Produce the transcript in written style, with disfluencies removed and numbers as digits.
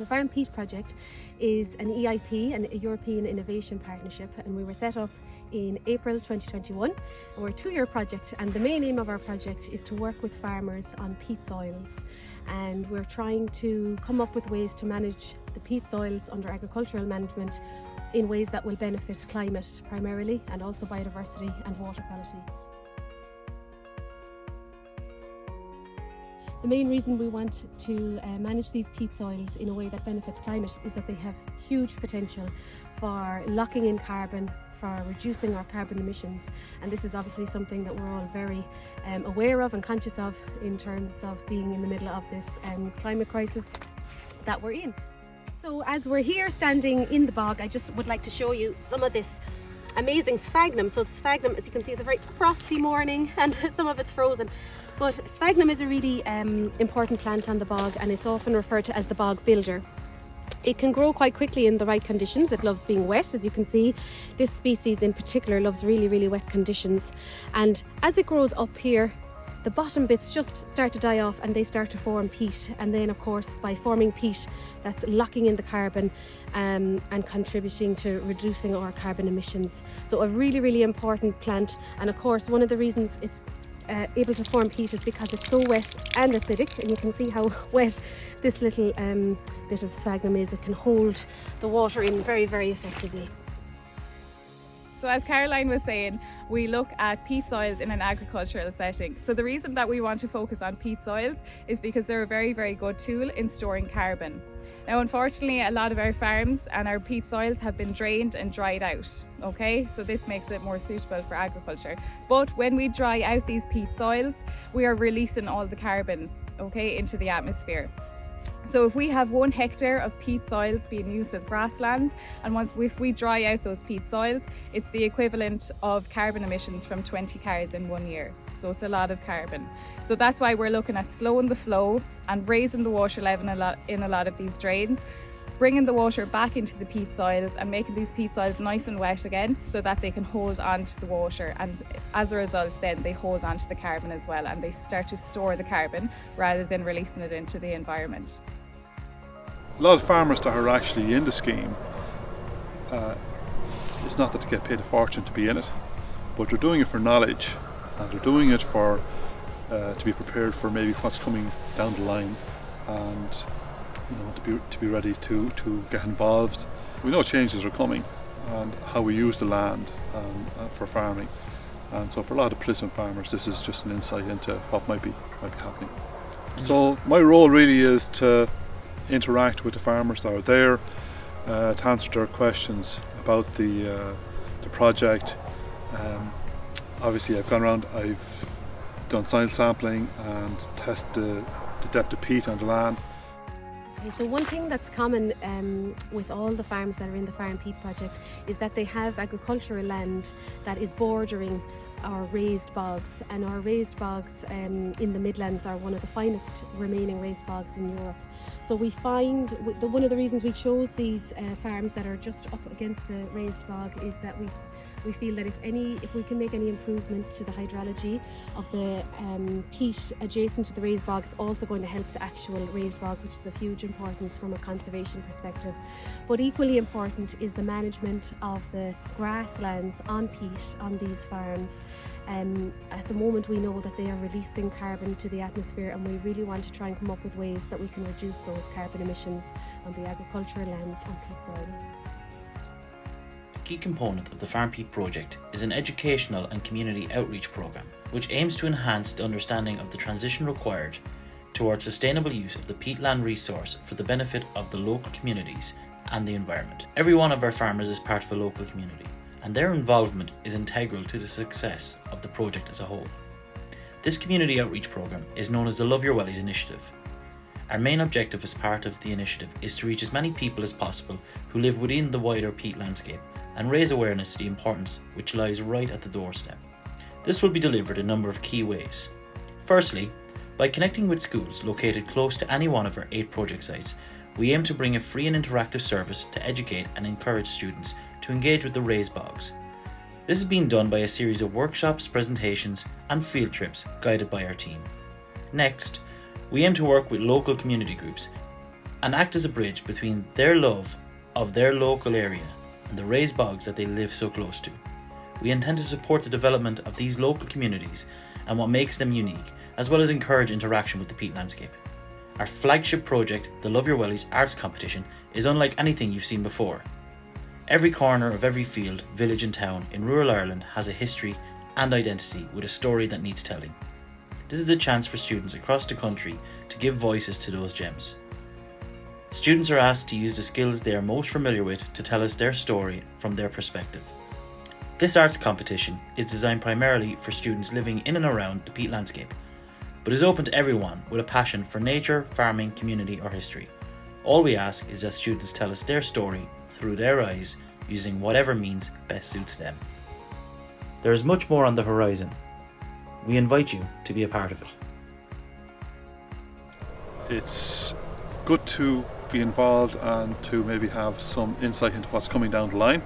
The FarmPEAT project is an EIP, an European Innovation Partnership, and we were set up in April 2021. And we're a 2-year project, and the main aim of our project is to work with farmers on peat soils. And we're trying to come up with ways to manage the peat soils under agricultural management in ways that will benefit climate primarily, and also biodiversity and water quality. The main reason we want to manage these peat soils in a way that benefits climate is that they have huge potential for locking in carbon, for reducing our carbon emissions, and this is obviously something that we're all very aware of and conscious of in terms of being in the middle of this climate crisis that we're in. So as we're here standing in the bog, I just would like to show you some of this amazing sphagnum. So the sphagnum, as you can see, it's a very frosty morning and some of it's frozen. But sphagnum is a really important plant on the bog, and it's often referred to as the bog builder. It can grow quite quickly in the right conditions. It loves being wet, as you can see. This species in particular loves really, really wet conditions. And as it grows up here, the bottom bits just start to die off and they start to form peat. And then, of course, by forming peat, that's locking in the carbon and contributing to reducing our carbon emissions. So a really, really important plant. And of course, one of the reasons it's able to form peat is because it's so wet and acidic, and you can see how wet this little bit of sphagnum is. It can hold the water in very, very effectively. So as Caroline was saying, we look at peat soils in an agricultural setting. So the reason that we want to focus on peat soils is because they're a very, very good tool in storing carbon. Now, unfortunately, a lot of our farms and our peat soils have been drained and dried out, okay? So this makes it more suitable for agriculture. But when we dry out these peat soils, we are releasing all the carbon, okay, into the atmosphere. So if we have 1 hectare of peat soils being used as grasslands, and if we dry out those peat soils, it's the equivalent of carbon emissions from 20 cars in 1 year. So it's a lot of carbon. So that's why we're looking at slowing the flow and raising the water level in a lot of these drains, bringing the water back into the peat soils and making these peat soils nice and wet again so that they can hold on to the water, and as a result then they hold on to the carbon as well, and they start to store the carbon rather than releasing it into the environment. A lot of farmers that are actually in the scheme, it's not that they get paid a fortune to be in it, but they're doing it for knowledge, and they're doing it for to be prepared for maybe what's coming down the line, and to be ready to get involved. We know changes are coming, and how we use the land for farming, and so for a lot of participant farmers this is just an insight into what might be happening. So my role really is to interact with the farmers that are there, to answer their questions about the project. Obviously I've gone around, I've done soil sampling and tested the depth of peat on the land. So one thing that's common with all the farms that are in the FarmPEAT project is that they have agricultural land that is bordering our raised bogs, and our raised bogs in the Midlands are one of the finest remaining raised bogs in Europe. So we find one of the reasons we chose these farms that are just up against the raised bog is that we feel that if we can make any improvements to the hydrology of the peat adjacent to the raised bog, it's also going to help the actual raised bog, which is of huge importance from a conservation perspective. But equally important is the management of the grasslands on peat on these farms. At the moment we know that they are releasing carbon to the atmosphere, and we really want to try and come up with ways that we can reduce those carbon emissions on the agricultural lands on peat soils. A key component of the FarmPEAT project is an educational and community outreach program, which aims to enhance the understanding of the transition required towards sustainable use of the peatland resource for the benefit of the local communities and the environment. Every one of our farmers is part of a local community, and their involvement is integral to the success of the project as a whole. This community outreach program is known as the Love Your Wellies initiative. Our main objective as part of the initiative is to reach as many people as possible who live within the wider peat landscape and raise awareness to the importance which lies right at the doorstep. This will be delivered in a number of key ways. Firstly, by connecting with schools located close to any one of our 8 project sites, we aim to bring a free and interactive service to educate and encourage students to engage with the raised bogs. This is being done by a series of workshops, presentations and field trips guided by our team. Next, we aim to work with local community groups and act as a bridge between their love of their local area and the raised bogs that they live so close to. We intend to support the development of these local communities and what makes them unique, as well as encourage interaction with the peat landscape. Our flagship project, the Love Your Wellies Arts Competition, is unlike anything you've seen before. Every corner of every field, village and town in rural Ireland has a history and identity with a story that needs telling. This is a chance for students across the country to give voices to those gems. Students are asked to use the skills they are most familiar with to tell us their story from their perspective. This arts competition is designed primarily for students living in and around the peat landscape, but is open to everyone with a passion for nature, farming, community or history. All we ask is that students tell us their story through their eyes, using whatever means best suits them. There is much more on the horizon. We invite you to be a part of it. It's good to be involved and to maybe have some insight into what's coming down the line.